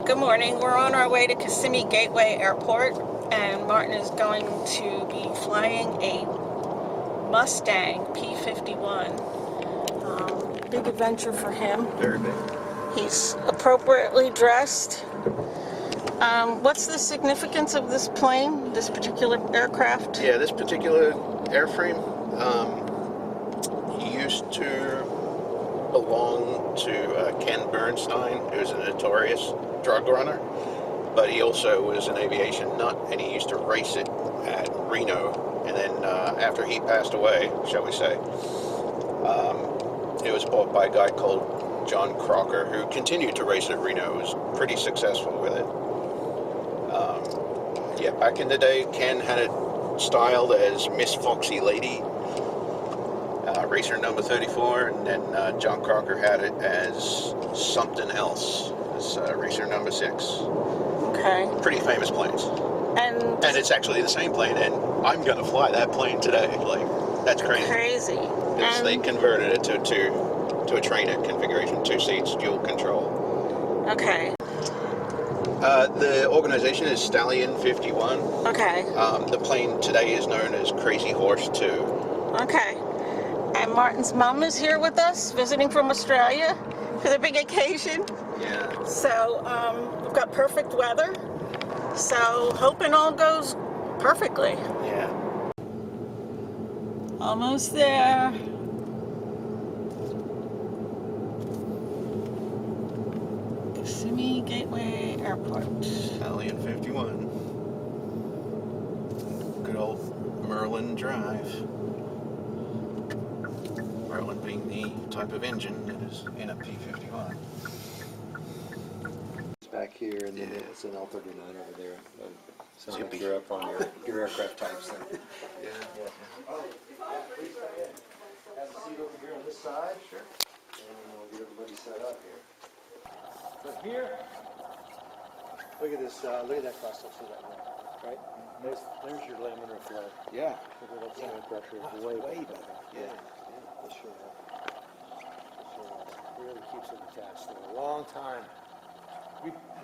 Good morning. We're on our way to Kissimee Gateway Airport, and Martin is going to be flying a Mustang P-51. Big adventure for him. Very big. He's appropriately dressed. What's the significance of this plane, this particular aircraft? Yeah, this particular airframe, he used to belong to Ken Bernstein, who's a notorious drug runner, but he also was an aviation nut, and he used to race it at Reno, and then after he passed away, shall we say, it was bought by a guy called John Crocker, who continued to race at Reno, was pretty successful with it. Yeah, back in the day, Ken had it styled as Miss Foxy Lady, racer number 34, and then John Crocker had it as something else, as racer number 6. Okay. Pretty famous planes. And it's actually the same plane, and I'm going to fly that plane today. Like, that's crazy. Crazy. Because they converted it to a trainer configuration, 2 seats, dual control. Okay. The organization is Stallion 51. Okay. The plane today is known as Crazy Horse 2. Okay. And Martin's mom is here with us, visiting from Australia for the big occasion. Yeah. So we've got perfect weather. So hoping all goes perfectly. Yeah. Almost there. Kissimee Gateway Airport. Stallion 51. Good old Merlin Drive. Merlin being the type of engine that is in a P-51. It's back here, and then it's an L-39 over there. Sounds like you're up on your aircraft types then. Yeah. Have a seat over here on this side. Sure. And we'll get everybody set up here. But here, look at this, look at that cross section of that wing, right? There's your laminar flow. Yeah. Look at that center pressure. It's way better. Yeah. For sure. Really keeps it attached for a long time.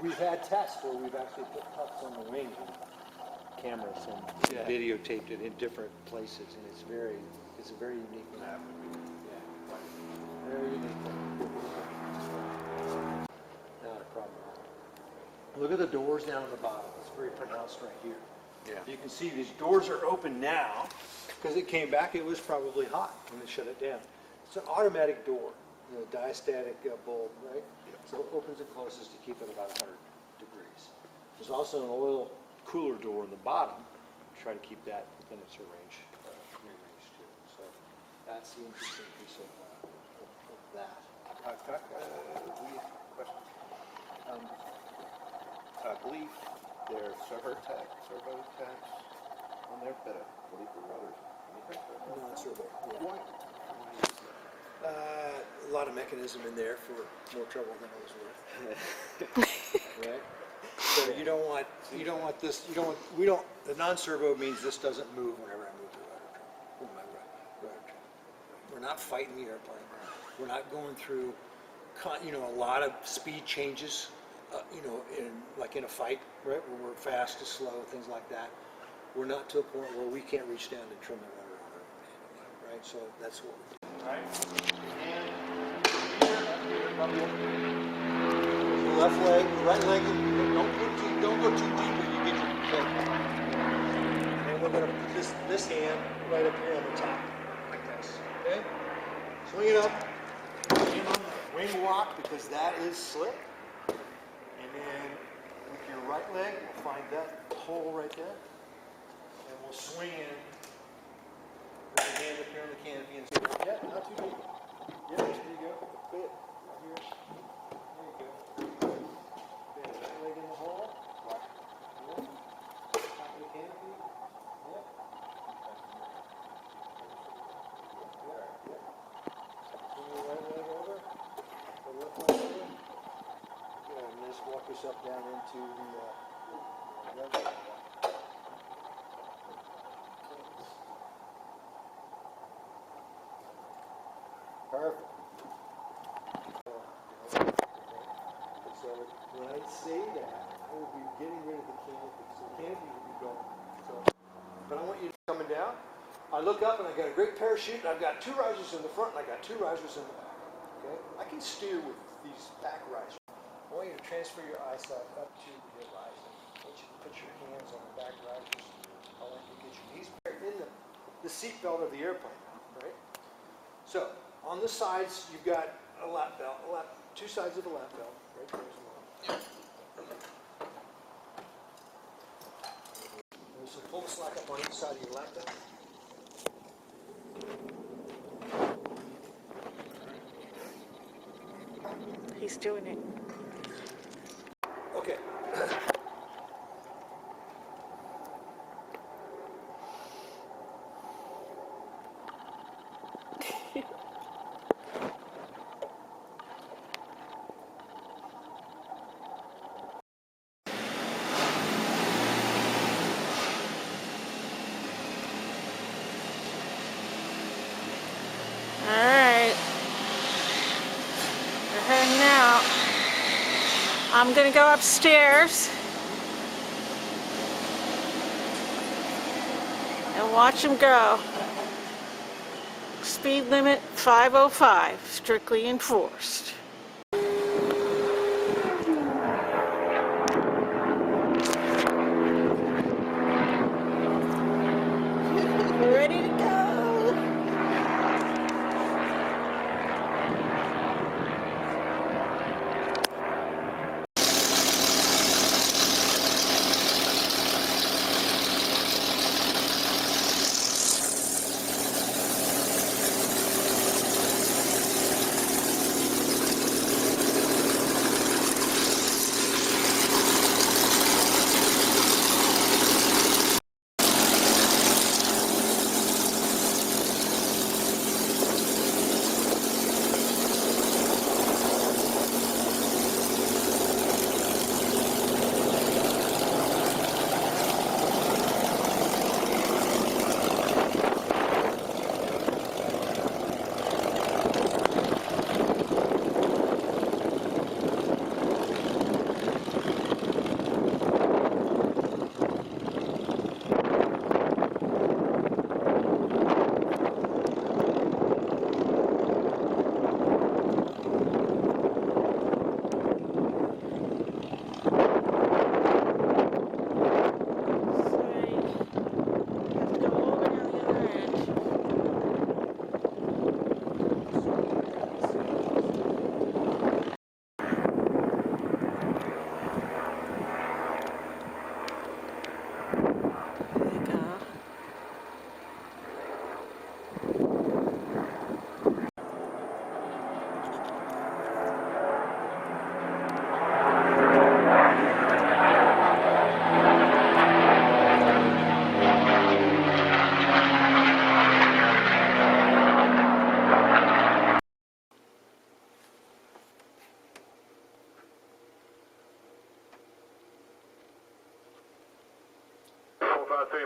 We've had tests where we've actually put puffs on the wing and cameras and videotaped it in different places, and it's a very unique map. Yeah. Very unique. Not a problem at all. Look at the doors down on the bottom. It's very pronounced right here. Yeah. You can see these doors are open now because it came back. It was probably hot when they shut it down. It's an automatic door, diastatic bulb, right? So it opens and closes to keep it about 100 degrees. There's also an oil cooler door in the bottom to try to keep that within its range too. So that's the interesting piece of that. I believe their servo tags on there, but I believe the rudders. Non-servo. Yeah. Why? A lot of mechanism in there for more trouble than it was worth. Right? So you don't want this. The non-servo means this doesn't move whenever I move the rudder trim. We're not fighting the airplane. We're not going through, a lot of speed changes. In a fight, right? Where we're fast to slow, things like that. We're not to a point where we can't reach down and trim the rudder on it, right? So that's what we do. All right. And here, the left leg, the right leg. Don't go too deep when you get your leg. And we're going to put this hand right up here on the top, like this. Okay. Swing it up. Hand on the wing walk because that is slick. And then with your right leg, we'll find that hole right there. And we'll swing in. Put your hand up here on the canopy and say, yeah, not too deep. Yeah, there you go. Good. Right here. There you go. Good. Right leg in the hole. Good. Top of the canopy. Yep. Swing your right leg over. The left leg over. Good. And just walk yourself down into the leg. Perfect. So So when I say that, I will be getting rid of the canopy. So the canopy will be gone. So, but I want you coming down. I look up and I got a great parachute. And I've got 2 risers in the front and I got 2 risers in the back. Okay? I can steer with these back risers. I want you to transfer your eyesight up to your riser. I want you to put your hands on the back risers. I want you to get your knees in the seat belt of the airplane, right? So on the sides, you've got a lap belt, 2 sides of a lap belt. Right there's one. So pull the slack up on each side of your lap belt. He's doing it. Okay. Alright. We're heading out. I'm gonna go upstairs and watch him go. Speed limit 505, strictly enforced. We're ready to go.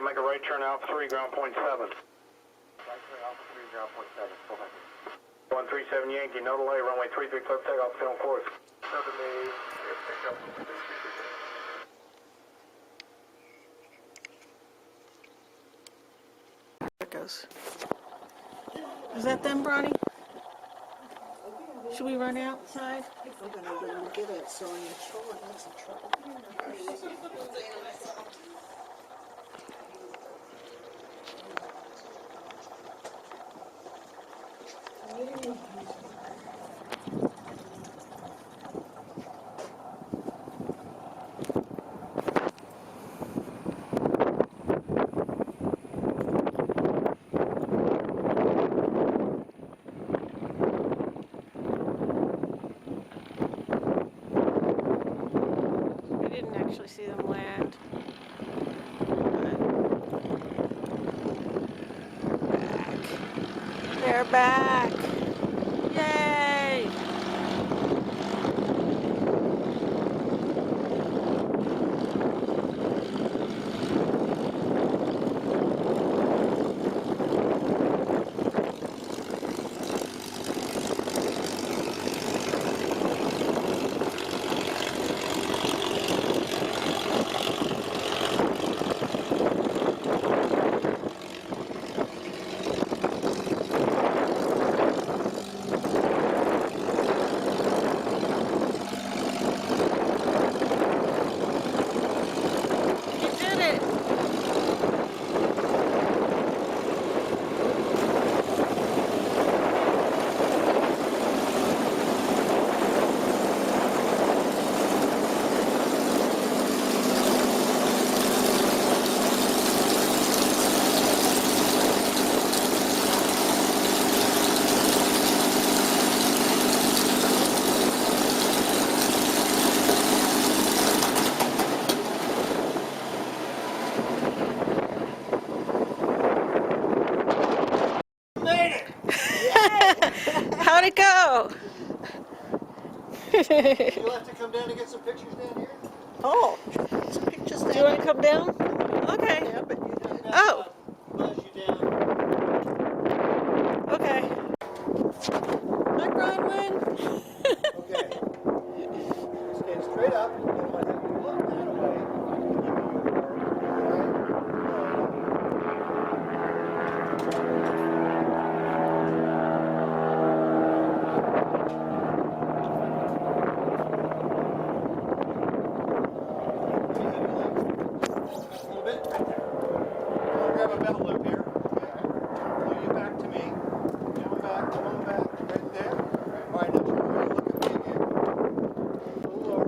Make a right turn out 3, ground point 7. Right turn out 3, ground point 7. 137 Yankee, no delay, runway 33, clear takeoff, stay on course. 7A, pick up. There it goes. Is that them, Bronny? Should we run outside? I'm gonna get it, so I'm sure that's a trouble. We didn't actually see them land. They're back. Yay! You'll have to come down and get some pictures down here. Oh, Some pictures do down you want to here. come down? Okay. Yeah, but you don't. Oh, Buzz you down. okay. Hi, Bronwyn. Okay. Stand straight up. You don't want to have you look that way. Grab a belt loop here. Pull you back to me. Come back, right there. All right, now turn around and look at me again. A little lower,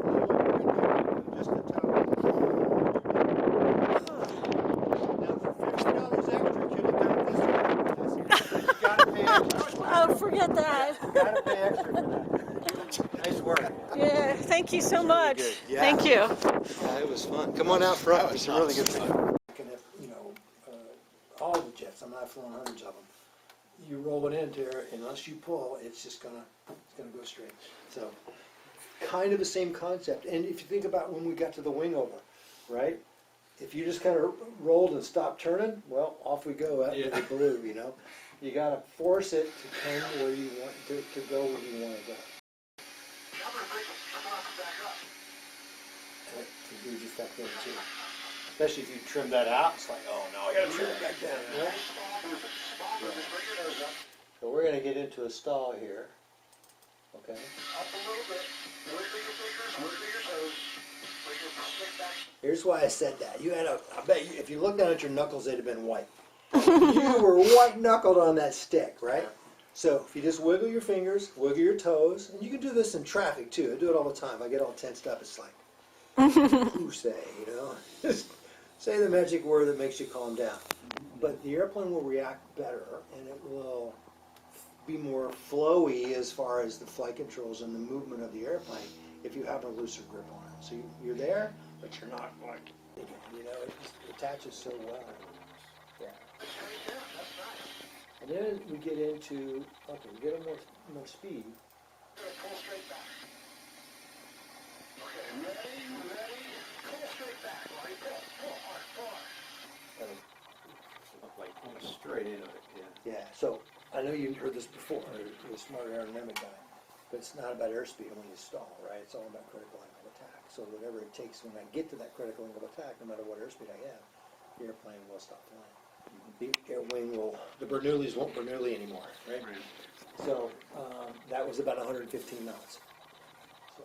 just a toe. Now for $50 extra, you could have done it this way. You gotta pay extra. Oh, forget that. You gotta pay extra for that. Nice work. Yeah, thank you so much. good. Yeah. Thank you. Yeah, it was fun. Come on out front. That was Some really nuts. good fun. You know, all the jets. I'm not flying hundreds of them. You roll it into there, unless you pull, it's gonna go straight. So, kind of the same concept. And if you think about when we got to the wing over, right? If you just kind of rolled and stopped turning, well, off we go out to the blue. You know, you gotta force it to come where you want to go where you want to go. And it moves you back there too. Especially if you trim that out, it's like, oh no, I gotta trim it back down. Yeah. So we're gonna get into a stall here. Okay. Up a little bit. Wiggle your fingers, wiggle your toes. Wiggle your stick back. Here's why I said that. You had I bet you, if you looked down at your knuckles, they'd have been white. You were white knuckled on that stick, right? So if you just wiggle your fingers, wiggle your toes, and you can do this in traffic too. I do it all the time. I get all tensed up. It's like, who say, you know? Just say the magic word that makes you calm down. But the airplane will react better, and it will be more flowy as far as the flight controls and the movement of the airplane if you have a looser grip on it. So you're there, but you're not like, you know, it just attaches so well. Yeah. And then we get into, okay, we get a more speed. Pull straight back. Okay, ready, pull straight back, Lonnie. Pull hard, pull hard. Like straight into it, yeah. Yeah, so I know you've heard this before, you're a smart aerodynamic guy, but it's not about airspeed when you stall, right? It's all about critical angle of attack. So whatever it takes when I get to that critical angle of attack, no matter what airspeed I have, the airplane will stop flying. The air wing will, the Bernoullis won't Bernoulli anymore, right? So that was about 115 knots. So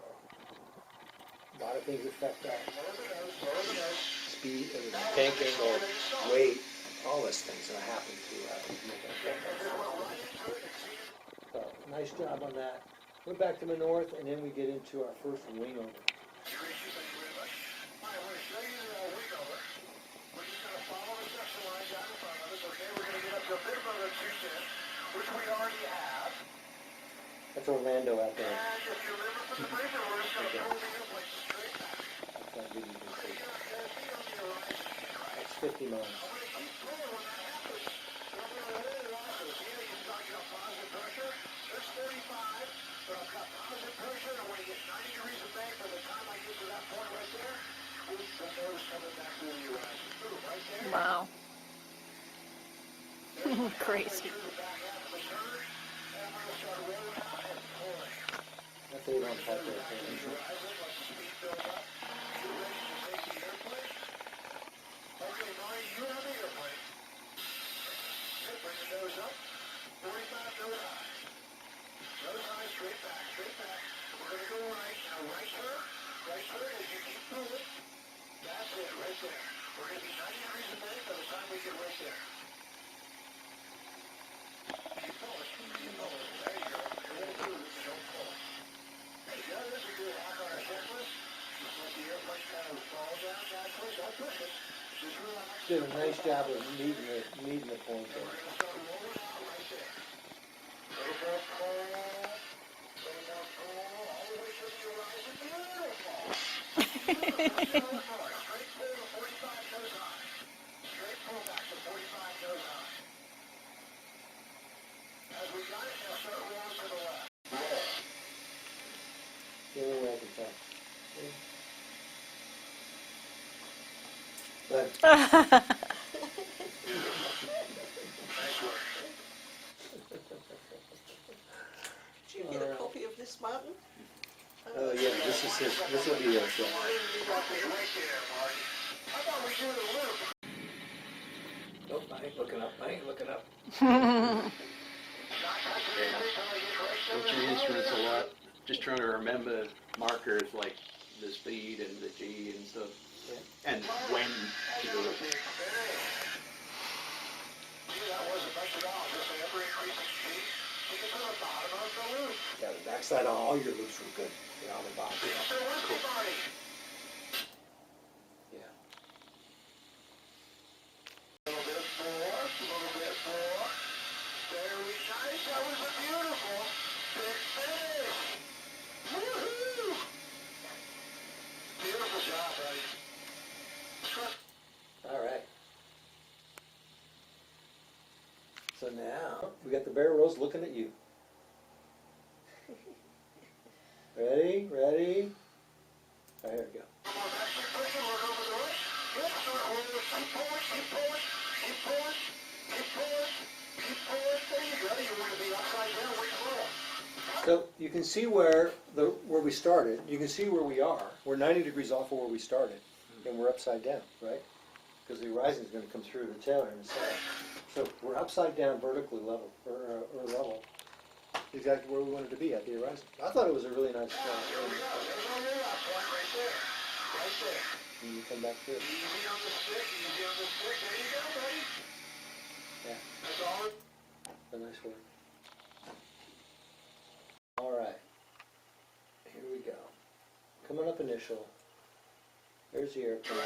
a lot of things affect that. Speed, tank angle, weight, all those things that happen to make an effect. So nice job on that. We're back to the north, and then we get into our first wing over. Which we already have. That's Orlando out there. And if you remember from the briefing, we're just going to pull the airplane straight back. That's not good, you can see. You're going to see on the horizon, right? It's 50 miles. I'm going to keep pulling when that happens. Don't be really losses. See how you've got positive pressure? There's 35, but I've got positive pressure, and when you get 90 degrees of bank, by the time I get to that point right there, the nose coming back to the horizon. Boom, right there. Wow. Crazy. That's 8 on type airplane. Okay, Marty, you have the airplane. Okay, bring the nose up. 45 nose high. Nose high, straight back, straight back. We're going to go right. Now right turn. Right turn as you keep moving. That's it, right there. We're going to be 90 degrees of bank by the time we get right there. Keep pulling. Keep pulling. There you go. You're going to move. Don't pull. Hey, yeah, this is a good half-hour checklist. Just let the airplane kind of fall down. Don't push. Don't push it. Just relax. Did a nice job of meeting the point there. We're going to start rolling out right there. Little more pull. Little more pull. All the way to the horizon. Beautiful. Beautiful. Straight pull to 45 nose high. Straight pull back to 45 nose high. As we got it, now start rolling to the left. Roll. second time. But Did you get a copy of this, Martin? oh yeah, this is his. This will be yours. Yeah. Nope, I ain't looking up. I ain't looking up. With your instruments a lot, just trying to remember markers like the speed and the G and stuff, Yeah. and when to do it. Yeah, the backside of all your loops were good. Yeah, on the bottom. Yeah. Cool. Yeah. All right. So now we got the barrel rolls looking at you. Ready? Ready? All right, here we go. So you can see where we started. You can see where we are. We're 90 degrees off of where we started, and we're upside down, right? Because the horizon is going to come through the tail here in a second. So we're upside down, vertically level, or level, exactly where we wanted to be at the horizon. I thought it was a really nice. And you come back through. Yeah. A nice work. All right. Here we go. Coming up initial. There's the airplane.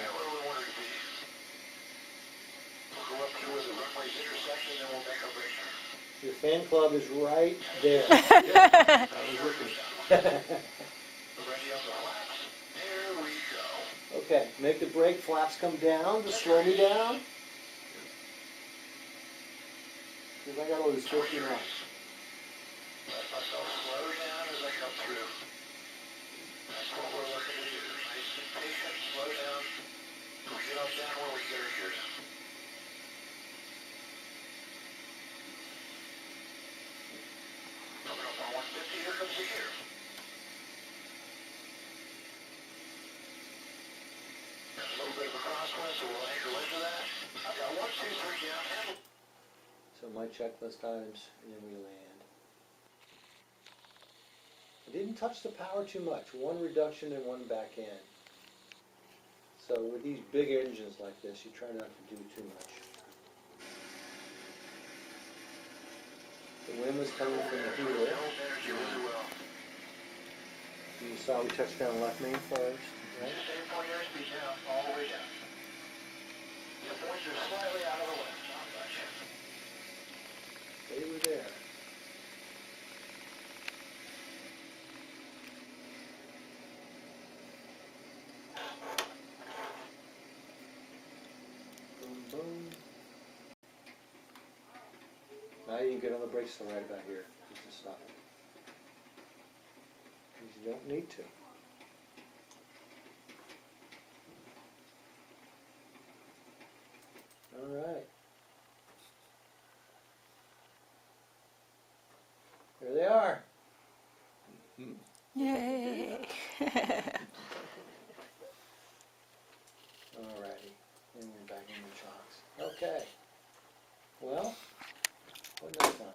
Your fan club is right there. I was looking. Okay, make the brake flaps come down to slow me down. Because I got all this 50 knots. So my checklist items, and then we land. I didn't touch the power too much. One reduction and one back end. So with these big engines like this, you try not to do too much. The wind was coming from the heater. You saw we touched down left main first, right? They were there. Boom, boom. Now you can get on the brakes till right about here. Just to stop it. Because you don't need to. All right. There they are. Yay! Alrighty. And we're back in the chocks. Okay. Well, wasn't that fun?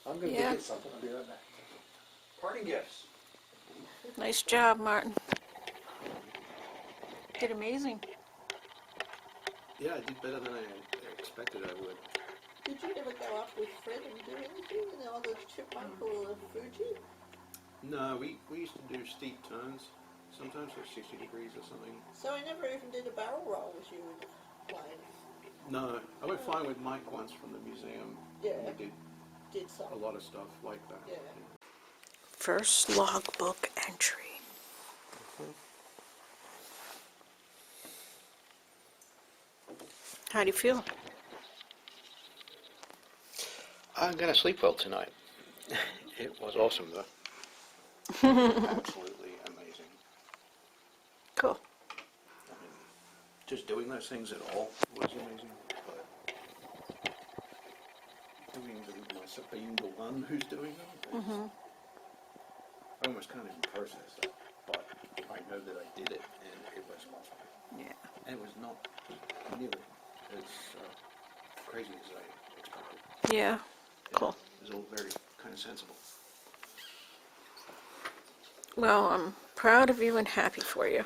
I'm going to Yeah. get something. I'll be right back. Parting gifts. Nice job, Martin. Did amazing. Yeah, I did better than I expected I would. Did you ever go up with Fred and do anything in the chipmunk or the Fuji? No, we used to do steep turns, sometimes for 60 degrees or something. So I never even did a barrel roll with you in the plane. No, I went flying with Mike once from the museum. Yeah. We Did a some. lot of stuff like that. Yeah. First logbook entry. How do you feel? I'm going to sleep well tonight. It was awesome though. Absolutely amazing. Cool. I mean, just doing those things at all was amazing, but doing them myself, being the one who's doing them, is, I almost can't even process that, but I know that I did it, and it was awesome. Yeah. And it was not nearly as crazy as I expected. Yeah. Cool. It was all very kind of sensible. Well, I'm proud of you and happy for you.